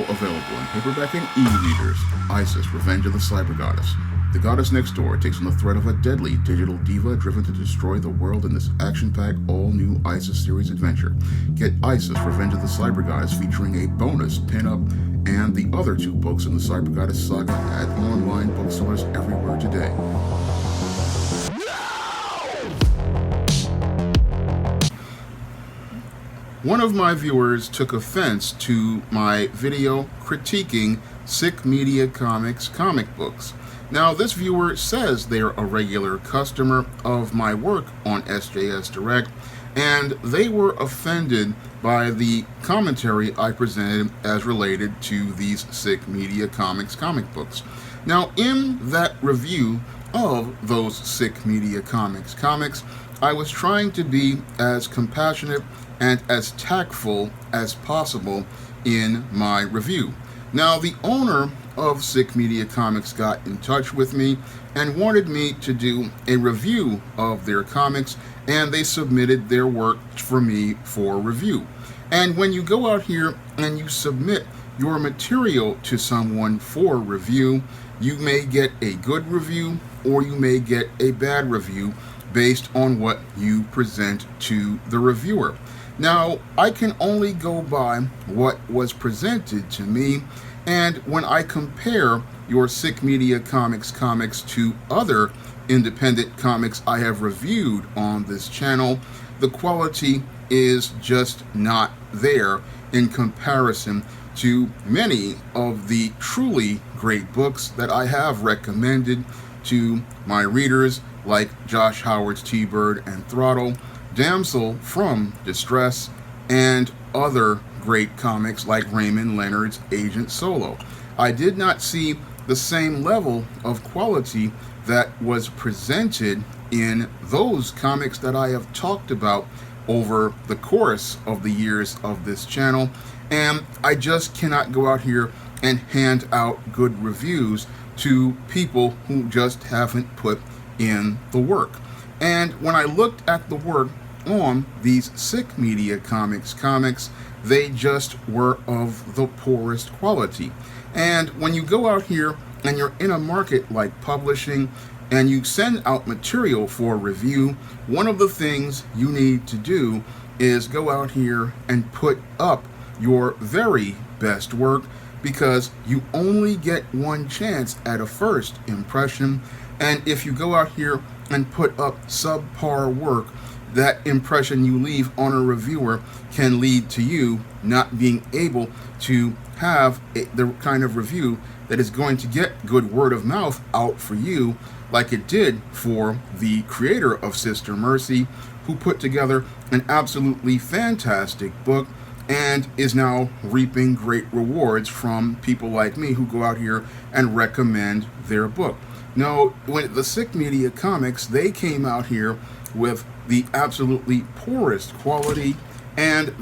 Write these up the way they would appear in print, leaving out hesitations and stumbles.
now available in paperback and e-readers. Isis, Revenge of the Cyber Goddess. The goddess next door takes on the threat of a deadly digital diva driven to destroy the world in this action-packed, all-new Isis series adventure. Get Isis, Revenge of the Cyber Goddess featuring a bonus pin-up and the other 2 books in the Cyber Goddess saga at online bookstores everywhere today. One of my viewers took offense to my video critiquing Sick Media Comics comic books. Now, this viewer says they're a regular customer of my work on SJS Direct, and they were offended by the commentary I presented as related to these Sick Media Comics comic books. Now, in that review of those Sick Media Comics I was trying to be as compassionate and as tactful as possible in my review. Now, the owner of Sick Media Comics got in touch with me and wanted me to do a review of their comics, and they submitted their work for me for review. And when you go out here and you submit your material to someone for review, you may get a good review or you may get a bad review based on what you present to the reviewer. Now, I can only go by what was presented to me, and when I compare your Sick Media Comics to other independent comics I have reviewed on this channel, the quality is just not there in comparison to many of the truly great books that I have recommended to my readers, like Josh Howard's T-Bird and Throttle, Damsel from Distress, and other great comics like Raymond Leonard's Agent Solo. I did not see the same level of quality that was presented in those comics that I have talked about over the course of the years of this channel, and I just cannot go out here and hand out good reviews to people who just haven't put in the work. And when I looked at the work on these Sick Media Comics, they just were of the poorest quality. And when you go out here and you're in a market like publishing and you send out material for review, one of the things you need to do is go out here and put up your very best work, because you only get one chance at a first impression. And if you go out here and put up subpar work, that impression you leave on a reviewer can lead to you not being able to have the kind of review that is going to get good word of mouth out for you, like it did for the creator of Sister Mercy, who put together an absolutely fantastic book and is now reaping great rewards from people like me who go out here and recommend their book. Now, when the Sick Media Comics, they came out here with the absolutely poorest quality, and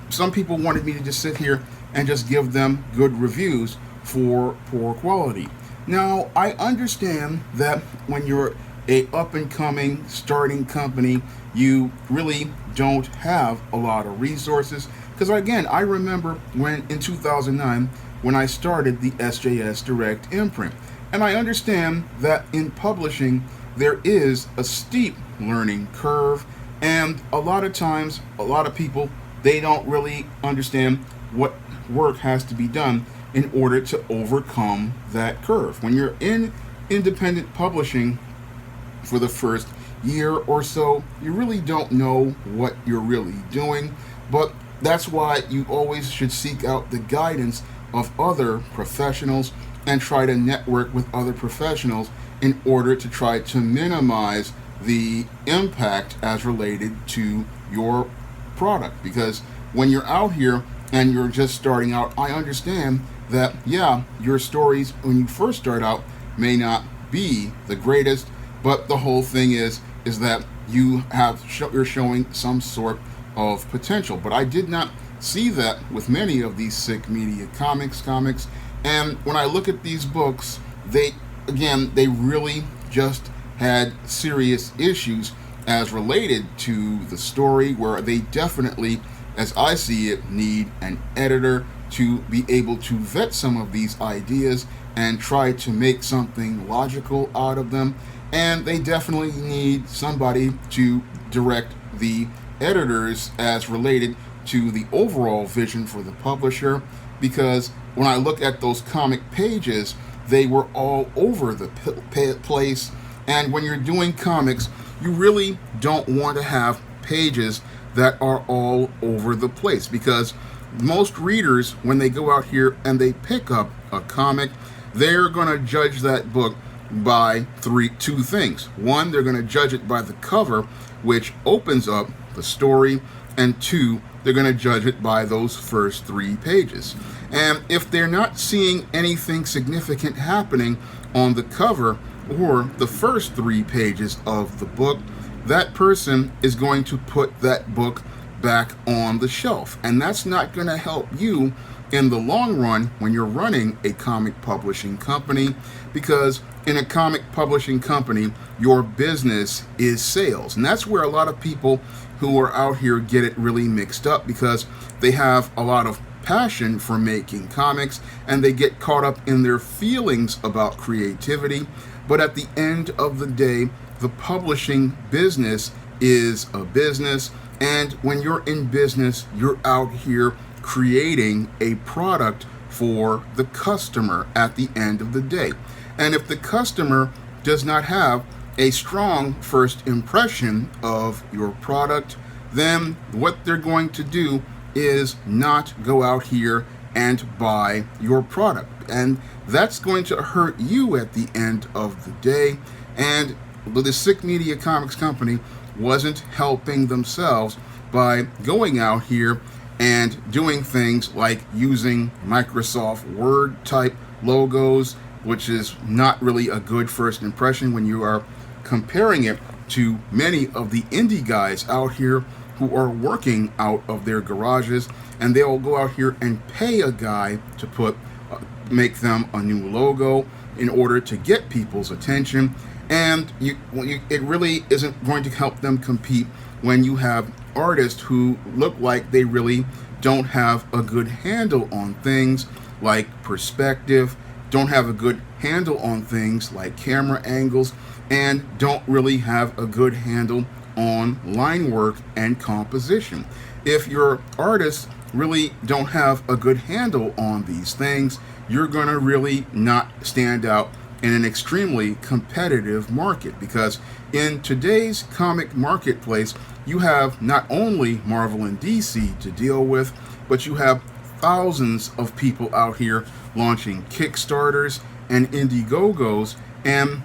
some people wanted me to just sit here and just give them good reviews for poor quality. Now, I understand that when you're a up-and-coming starting company, you really don't have a lot of resources, because again, I remember when in 2009 when I started the SJS Direct imprint, and I understand that in publishing there is a steep learning curve, and a lot of times a lot of people, they don't really understand what work has to be done in order to overcome that curve. When you're in independent publishing for the first year or so, you really don't know what you're really doing, but that's why you always should seek out the guidance of other professionals and try to network with other professionals in order to try to minimize the impact as related to your product. Because when you're out here and you're just starting out, I understand that, yeah, your stories when you first start out may not be the greatest, but the whole thing is that you're showing some sort of potential. But I did not see that with many of these Sick Media Comics, and when I look at these books, they really just had serious issues as related to the story, where they definitely, as I see it, need an editor to be able to vet some of these ideas and try to make something logical out of them. And they definitely need somebody to direct the editors as related to the overall vision for the publisher, because when I look at those comic pages, they were all over the place. And when you're doing comics, you really don't want to have pages that are all over the place, because most readers, when they go out here and they pick up a comic, they're going to judge that book by two things. One, they're going to judge it by the cover, which opens up the story, and two, they're going to judge it by those first 3 pages. And if they're not seeing anything significant happening on the cover or the first 3 pages of the book, that person is going to put that book back on the shelf. And that's not going to help you in the long run when you're running a comic publishing company, because in a comic publishing company, your business is sales. And that's where a lot of people who are out here get it really mixed up, because they have a lot of passion for making comics and they get caught up in their feelings about creativity. But at the end of the day, the publishing business is a business, and when you're in business, you're out here creating a product for the customer at the end of the day. And if the customer does not have a strong first impression of your product, then what they're going to do is not go out here and buy your product. And that's going to hurt you at the end of the day. And the Sick Media Comics Company wasn't helping themselves by going out here and doing things like using Microsoft Word type logos, which is not really a good first impression when you are comparing it to many of the indie guys out here who are working out of their garages, and they'll go out here and pay a guy to make them a new logo in order to get people's attention. And it really isn't going to help them compete when you have artists who look like they really don't have a good handle on things like perspective, don't have a good handle on things like camera angles, and don't really have a good handle on line work and composition. If your artists really don't have a good handle on these things, you're going to really not stand out in an extremely competitive market, because in today's comic marketplace, you have not only Marvel and DC to deal with, but you have thousands of people out here launching Kickstarters and Indiegogos, and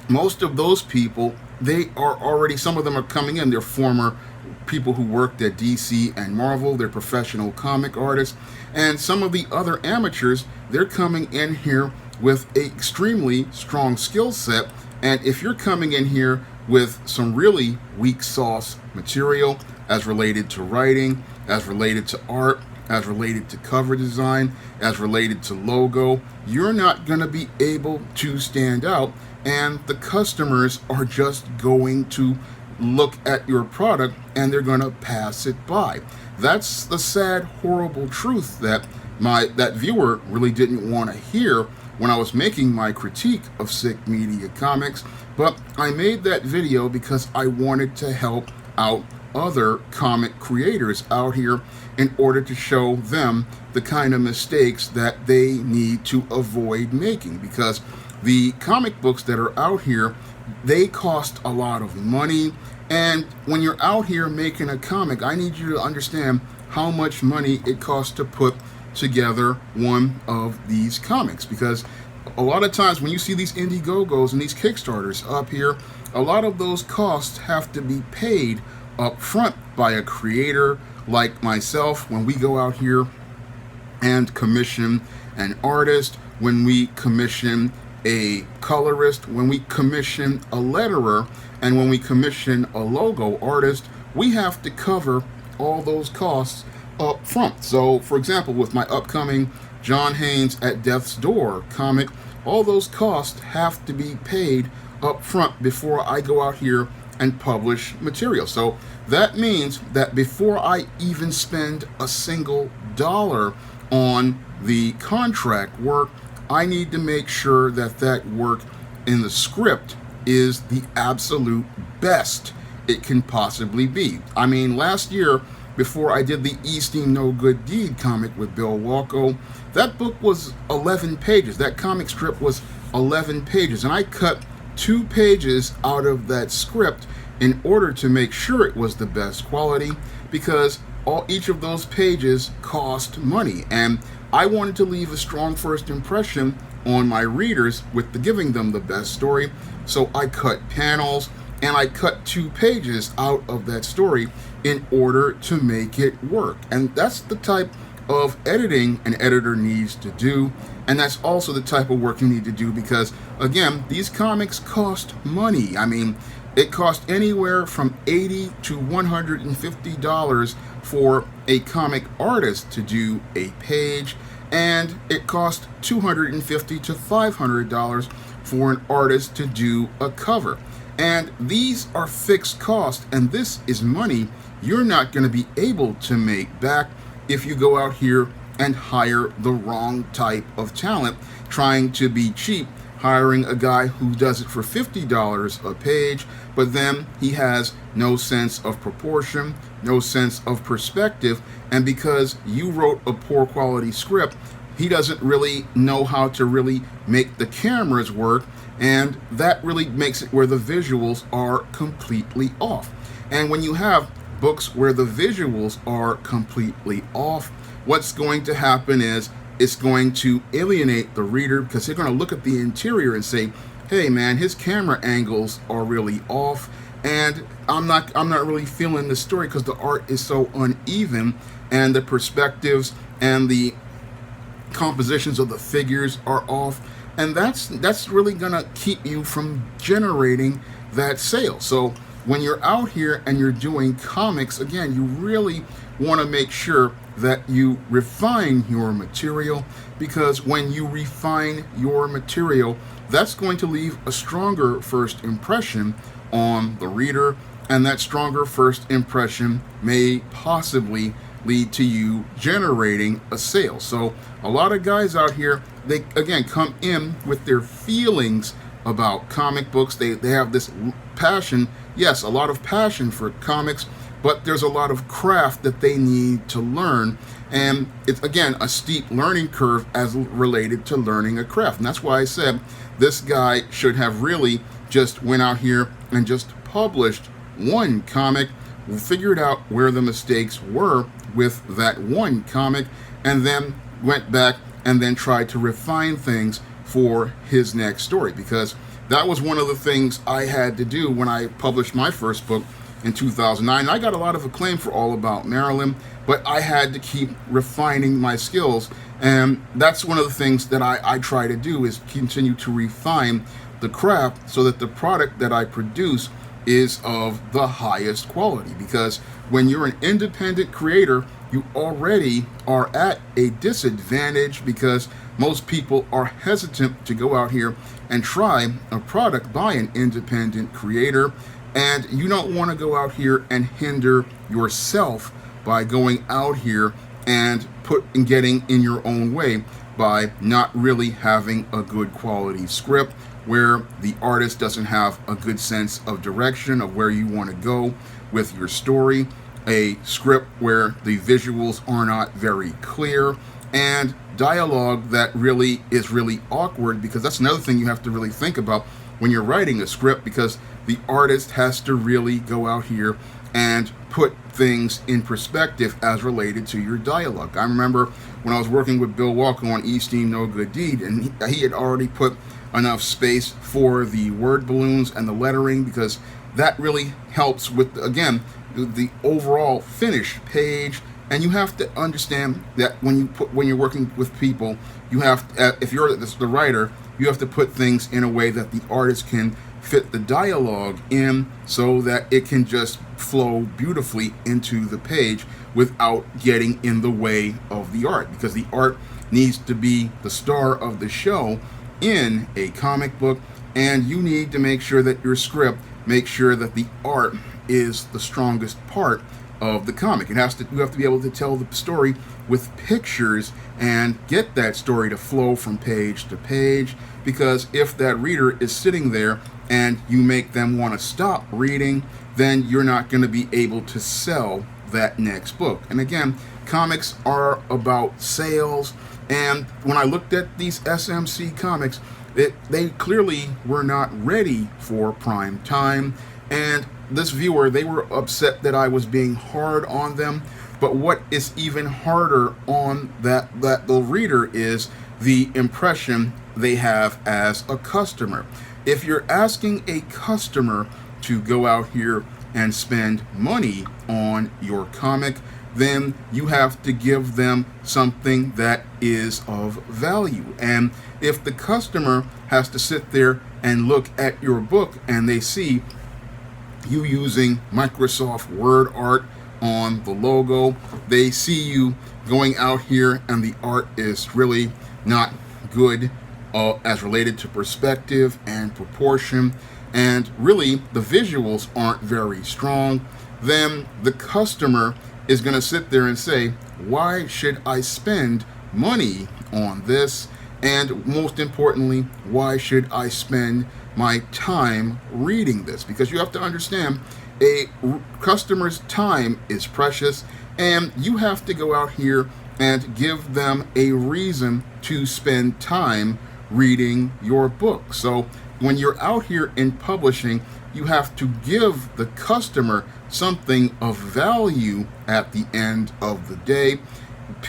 most of those people, they are already, some of them are coming in, they're former people who worked at DC and Marvel, they're professional comic artists, and some of the other amateurs, they're coming in here with an extremely strong skill set. And if you're coming in here with some really weak sauce material as related to writing, as related to art, as related to cover design, as related to logo, you're not going to be able to stand out, and the customers are just going to look at your product and they're going to pass it by. That's the sad, horrible truth that that viewer really didn't want to hear when I was making my critique of Sick Media Comics, but I made that video because I wanted to help out other comic creators out here in order to show them the kind of mistakes that they need to avoid making, because the comic books that are out here, they cost a lot of money. And when you're out here making a comic, I need you to understand how much money it costs to put together one of these comics, because a lot of times when you see these Indiegogos and these Kickstarters up here, a lot of those costs have to be paid up front by a creator like myself when we go out here and commission an artist, when we commission a colorist, when we commission a letterer, and when we commission a logo artist. We have to cover all those costs up front. So for example, with my upcoming John Haynes at Death's Door comic, all those costs have to be paid up front before I go out here and publish material. So that means that before I even spend a single dollar on the contract work, I need to make sure that that work in the script is the absolute best it can possibly be. I mean, last year, before I did the Easting No Good Deed comic with Bill Walko, that book was 11 pages. That comic strip was 11 pages, and I cut 2 pages out of that script in order to make sure it was the best quality, because each of those pages cost money, and I wanted to leave a strong first impression on my readers with giving them the best story. So I cut panels, and I cut 2 pages out of that story in order to make it work. And that's the type of editing an editor needs to do, and that's also the type of work you need to do, because again, these comics cost money. I mean, it costs anywhere from $80 to $150 for a comic artist to do a page, and it costs $250 to $500 for an artist to do a cover. And these are fixed costs, and this is money you're not going to be able to make back if you go out here and hire the wrong type of talent, trying to be cheap, hiring a guy who does it for $50 a page, but then he has no sense of proportion, no sense of perspective, and because you wrote a poor quality script, he doesn't really know how to really make the cameras work, and that really makes it where the visuals are completely off. And when you have books where the visuals are completely off, what's going to happen is it's going to alienate the reader, because they're going to look at the interior and say, hey man, his camera angles are really off, and I'm not really feeling the story because the art is so uneven, and the perspectives and the compositions of the figures are off, and that's really gonna keep you from generating that sale. So when you're out here and you're doing comics, again, you really want to make sure that you refine your material, because when you refine your material, that's going to leave a stronger first impression on the reader, and that stronger first impression may possibly lead to you generating a sale. So a lot of guys out here, they again come in with their feelings about comic books. They have this passion, yes, a lot of passion for comics, but there's a lot of craft that they need to learn, and it's again a steep learning curve as related to learning a craft. And that's why I said this guy should have really just went out here and just published one comic, figured out where the mistakes were with that one comic, and then went back and then tried to refine things for his next story, because that was one of the things I had to do when I published my first book in 2009. I got a lot of acclaim for All About Marilyn, but I had to keep refining my skills, and that's one of the things that I try to do, is continue to refine the craft so that the product that I produce is of the highest quality. Because when you're an independent creator, you already are at a disadvantage, because most people are hesitant to go out here and try a product by an independent creator, and you don't want to go out here and hinder yourself by going out here and getting in your own way by not really having a good quality script, where the artist doesn't have a good sense of direction of where you want to go with your story, a script where the visuals are not very clear, and dialogue that really is really awkward, because that's another thing you have to really think about when you're writing a script, because the artist has to really go out here and put things in perspective as related to your dialogue. I remember when I was working with Bill Walko on Easting No Good Deed, and he had already put enough space for the word balloons and the lettering, because that really helps with, again, the overall finished page. And you have to understand that when you're working with people, you have to, if you're the writer, you have to put things in a way that the artist can fit the dialogue in, so that it can just flow beautifully into the page without getting in the way of the art, because the art needs to be the star of the show in a comic book, and you need to make sure that your script makes sure that the art is the strongest part of the comic. You have to be able to tell the story with pictures and get that story to flow from page to page, because if that reader is sitting there and you make them want to stop reading, then you're not going to be able to sell that next book. And again, comics are about sales, and when I looked at these SMC comics, they clearly were not ready for prime time, and this viewer, they were upset that I was being hard on them. But what is even harder on the reader is the impression they have as a customer. If you're asking a customer to go out here and spend money on your comic, then you have to give them something that is of value. And if the customer has to sit there and look at your book and they see you using Microsoft Word art on the logo, they see you going out here and the art is really not good as related to perspective and proportion, and really the visuals aren't very strong, then the customer is going to sit there and say, why should I spend money on this? And most importantly, why should I spend my time reading this? Because you have to understand, a customer's time is precious, and you have to go out here and give them a reason to spend time reading your book. So when you're out here in publishing, you have to give the customer something of value at the end of the day.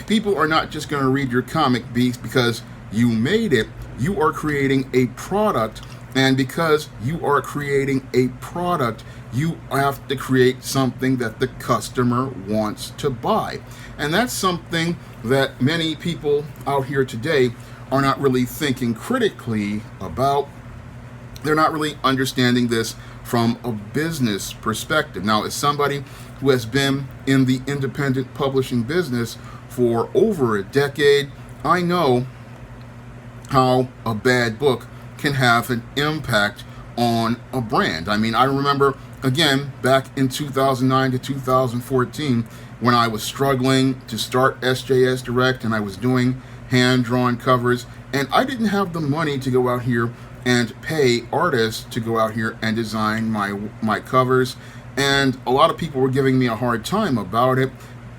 People are not just going to read your comic because you made it. You are creating a product, and because you are creating a product, you have to create something that the customer wants to buy. And that's something that many people out here today are not really thinking critically about. They're not really understanding this from a business perspective. Now, as somebody who has been in the independent publishing business for over a decade, I know how a bad book can have an impact on a brand. I mean, I remember, again, back in 2009 to 2014, when I was struggling to start SJS Direct and I was doing hand-drawn covers, and I didn't have the money to go out here and pay artists to go out here and design my covers, and a lot of people were giving me a hard time about it,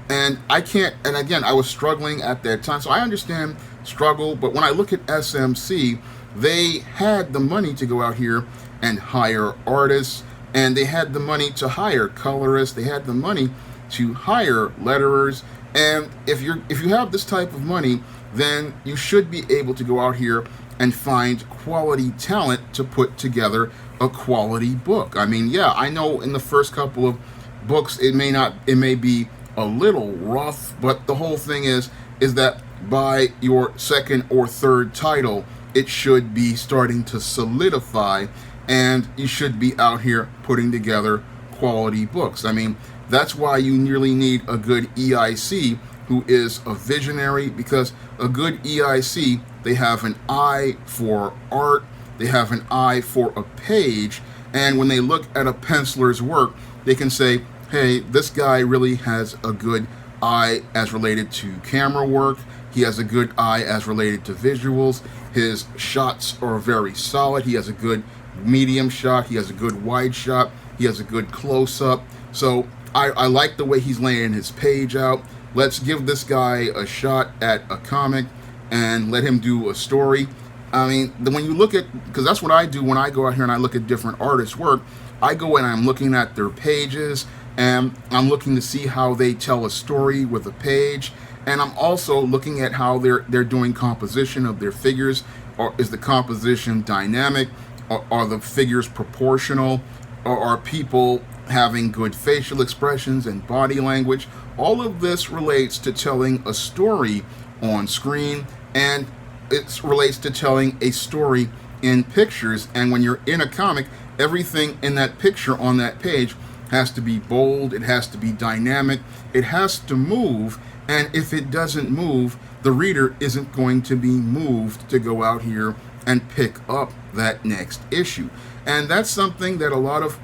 and again, I was struggling at that time, so I understand struggle. But when I look at SMC, they had the money to go out here and hire artists, and they had the money to hire colorists, they had the money to hire letterers, and if you have this type of money, then you should be able to go out here and find quality talent to put together a quality book. I mean, yeah, I know in the first couple of books it may be a little rough, but the whole thing is that by your second or third title, it should be starting to solidify, and you should be out here putting together quality books. I mean, that's why you nearly need a good EIC who is a visionary, because a good EIC, they have an eye for art, they have an eye for a page, and when they look at a penciler's work, they can say, hey, this guy really has a good eye as related to camera work, he has a good eye as related to visuals, his shots are very solid, he has a good medium shot, he has a good wide shot, he has a good close-up. So I like the way he's laying his page out. Let's give this guy a shot at a comic and let him do a story. I mean, when you look at, because that's what I do when I go out here and I look at different artists' work, I go and I'm looking at their pages, and I'm looking to see how they tell a story with a page, and I'm also looking at how they're doing composition of their figures. Or is the composition dynamic? Are the figures proportional? Or are people having good facial expressions and body language? All of this relates to telling a story on screen, and it relates to telling a story in pictures. And when you're in a comic, everything in that picture on that page has to be bold, it has to be dynamic, it has to move, and if it doesn't move, the reader isn't going to be moved to go out here and pick up that next issue. And that's something that a lot of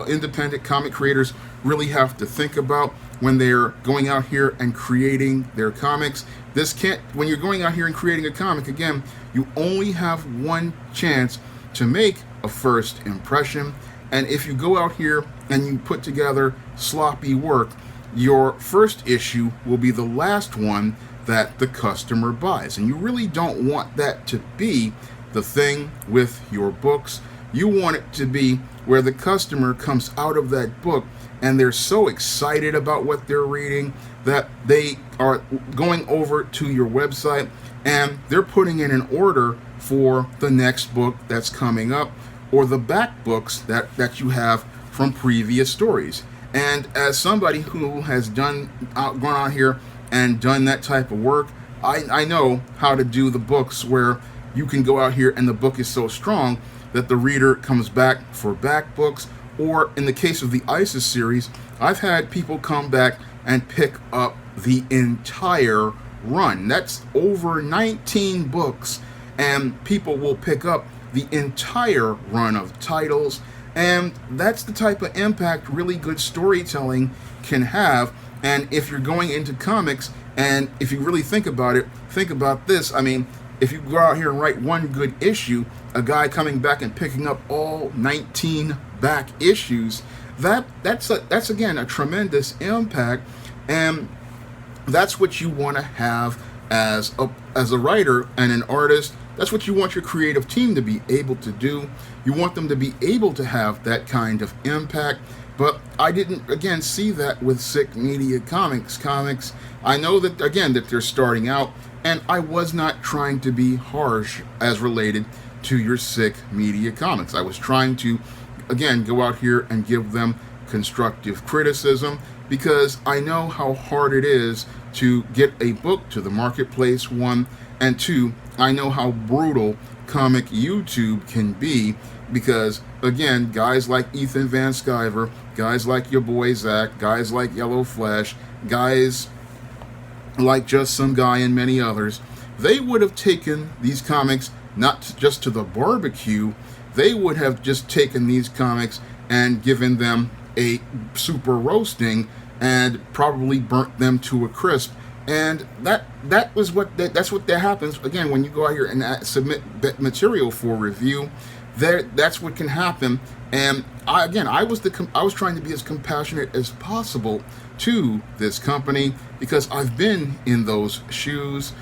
independent comic creators really have to think about. when they're going out here and creating their comics. When you're going out here and creating a comic, again, you only have one chance to make a first impression. And if you go out here and you put together sloppy work, your first issue will be the last one that the customer buys. And you really don't want that to be the thing with your books. You want it to be where the customer comes out of that book and they're so excited about what they're reading that they are going over to your website and they're putting in an order for the next book that's coming up, or the back books that you have from previous stories. And as somebody who has gone out here and done that type of work, I know how to do the books where you can go out here and the book is so strong that the reader comes back for back books. Or in the case of the ISIS series, I've had people come back and pick up the entire run. That's over 19 books, and people will pick up the entire run of titles. And that's the type of impact really good storytelling can have. And if you're going into comics, and if you really think about it, think about this. I mean, if you go out here and write one good issue, a guy coming back and picking up all 19 back issues, that's again a tremendous impact. And that's what you want to have as a writer and an artist. That's what you want your creative team to be able to do. You want them to be able to have that kind of impact. But I didn't, again, see that with Sick Media Comics. I know that, again, that they're starting out, and I was not trying to be harsh as related to your Sick Media Comics. I was trying to, again, go out here and give them constructive criticism, because I know how hard it is to get a book to the marketplace, one, and two, I know how brutal comic YouTube can be, because, again, guys like Ethan Van Sciver, guys like your boy Zach, guys like Yellow Flash, guys like Just Some Guy and many others, they would have taken these comics not just to the barbecue, they would have just taken these comics and given them a super roasting and probably burnt them to a crisp. And that's what happens again when you go out here and submit material for review. That's what can happen. And I was trying to be as compassionate as possible to this company, because I've been in those shoes,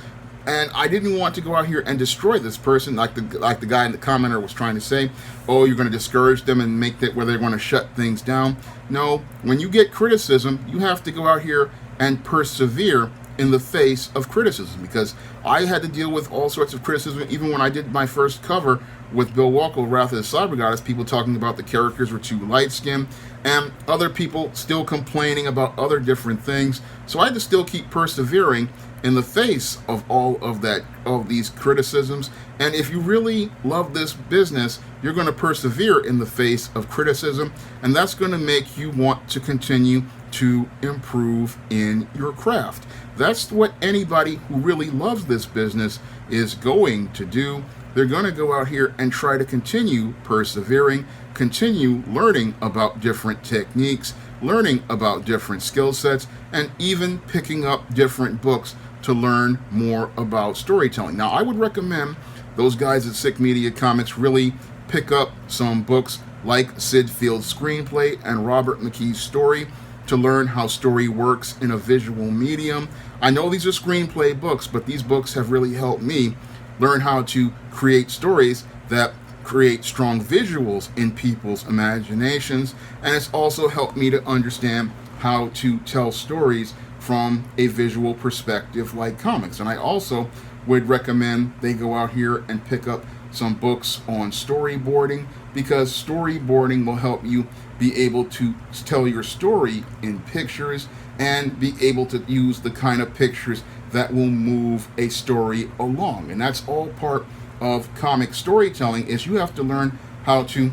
and I didn't want to go out here and destroy this person, like the guy in the commenter was trying to say, oh, you're going to discourage them and make that where they're going to shut things down. No, when you get criticism, you have to go out here and persevere in the face of criticism, because I had to deal with all sorts of criticism, even when I did my first cover with Bill Walker, Wrath of the Cyber Goddess, people talking about the characters were too light-skinned, and other people still complaining about other different things. So I had to still keep persevering in the face of all of these criticisms. And if you really love this business, you're going to persevere in the face of criticism, and that's going to make you want to continue to improve in your craft. That's what anybody who really loves this business is going to do. They're going to go out here and try to continue persevering, continue learning about different techniques, learning about different skill sets, and even picking up different books to learn more about storytelling. Now, I would recommend those guys at Sick Media Comics really pick up some books like Sid Field's Screenplay and Robert McKee's Story to learn how story works in a visual medium. I know these are screenplay books, but these books have really helped me learn how to create stories that create strong visuals in people's imaginations, and it's also helped me to understand how to tell stories from a visual perspective like comics. And I also would recommend they go out here and pick up some books on storyboarding, because storyboarding will help you be able to tell your story in pictures and be able to use the kind of pictures that will move a story along. And that's all part of comic storytelling, is you have to learn how to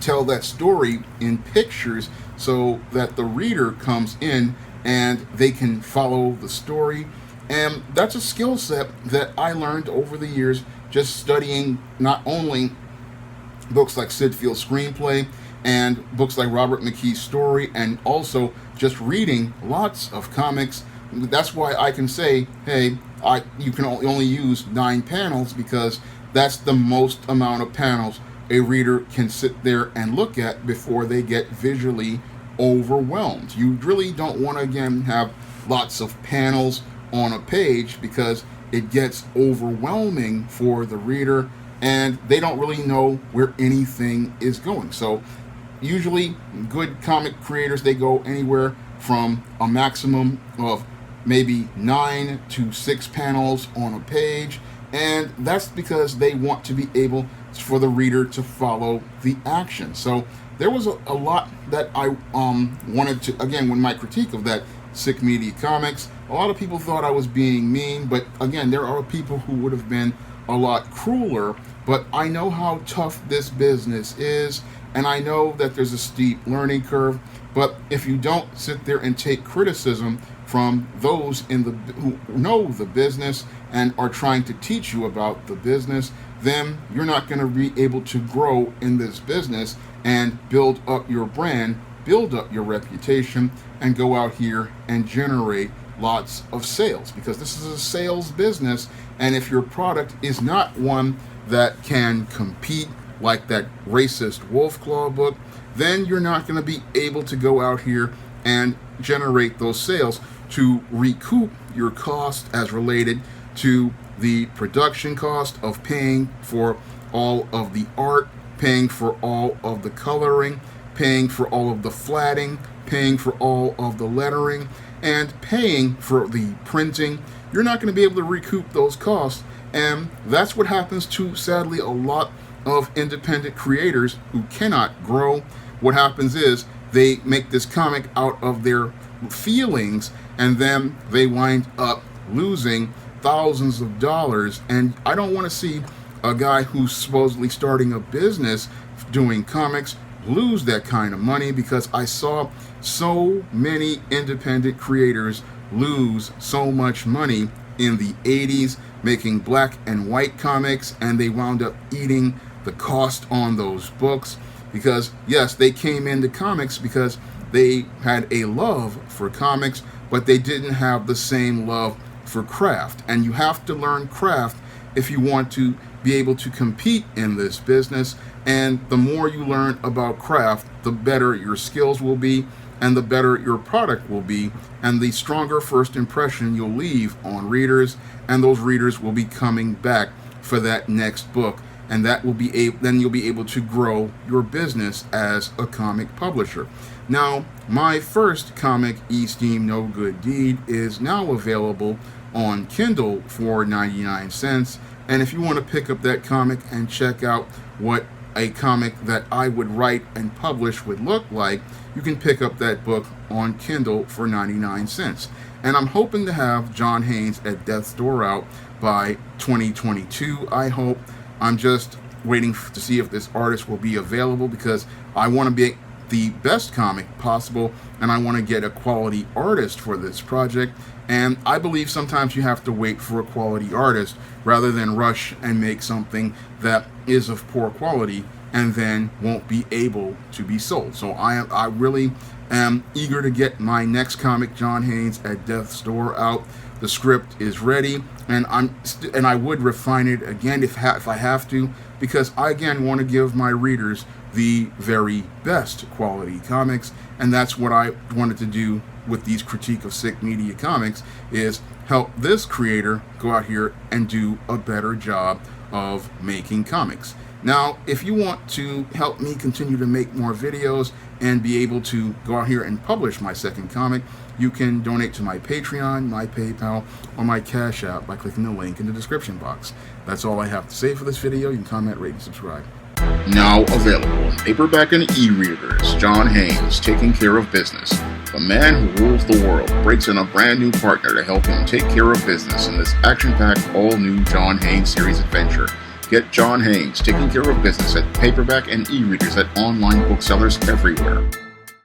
tell that story in pictures so that the reader comes in and they can follow the story. And that's a skill set that I learned over the years, just studying not only books like Sid Field's Screenplay and books like Robert McKee's story, and also just reading lots of comics. That's why I can say, hey, you can only use 9 panels, because that's the most amount of panels a reader can sit there and look at before they get visually overwhelmed. You really don't want to, again, have lots of panels on a page, because it gets overwhelming for the reader and they don't really know where anything is going. So usually good comic creators, they go anywhere from a maximum of maybe 9 to 6 panels on a page, and that's because they want to be able for the reader to follow the action. So there was a lot that I wanted to, again, when my critique of that Sick Media Comics, a lot of people thought I was being mean, but again, there are people who would have been a lot crueler. But I know how tough this business is, and I know that there's a steep learning curve. But if you don't sit there and take criticism from those who know the business and are trying to teach you about the business, then you're not going to be able to grow in this business and build up your brand, build up your reputation, and go out here and generate lots of sales, because this is a sales business. And if your product is not one that can compete like that racist Wolf Claw book, then you're not going to be able to go out here and generate those sales to recoup your cost as related to the production cost of paying for all of the art, paying for all of the coloring, paying for all of the flatting, paying for all of the lettering, and paying for the printing. You're not going to be able to recoup those costs. And that's what happens to, sadly, a lot of independent creators who cannot grow. What happens is they make this comic out of their feelings, and then they wind up losing thousands of dollars. And I don't want to see a guy who's supposedly starting a business doing comics lose that kind of money, because I saw so many independent creators lose so much money in the 80s making black and white comics, and they wound up eating the cost on those books, because yes, they came into comics because they had a love for comics, but they didn't have the same love for craft. And you have to learn craft if you want to be able to compete in this business. And the more you learn about craft, the better your skills will be, and the better your product will be, and the stronger first impression you'll leave on readers, and those readers will be coming back for that next book, and that will be then you'll be able to grow your business as a comic publisher. Now, my first comic, Esteem No Good Deed, is now available on Kindle for 99 cents, and if you want to pick up that comic and check out what a comic that I would write and publish would look like, you can pick up that book on Kindle for 99 cents. And I'm hoping to have John Haynes at Death's Door out by 2022, I hope. I'm just waiting to see if this artist will be available, because I want to be the best comic possible, and I want to get a quality artist for this project. And I believe sometimes you have to wait for a quality artist rather than rush and make something that is of poor quality and then won't be able to be sold. So I really am eager to get my next comic, John Haynes at Death's Door, out. The script is ready, and I would refine it again if I have to, because I again want to give my readers the very best quality comics, and that's what I wanted to do with these Critique of Sick Media Comics, is help this creator go out here and do a better job of making comics. Now, if you want to help me continue to make more videos and be able to go out here and publish my second comic, you can donate to my Patreon, my PayPal, or my Cash App by clicking the link in the description box. That's all I have to say for this video. You can comment, rate, and subscribe. Now available in paperback and e-readers, John Haynes, Taking Care of Business. The man who rules the world breaks in a brand new partner to help him take care of business in this action-packed, all-new John Haynes series adventure. Get John Haynes, Taking Care of Business at paperback and e-readers at online booksellers everywhere.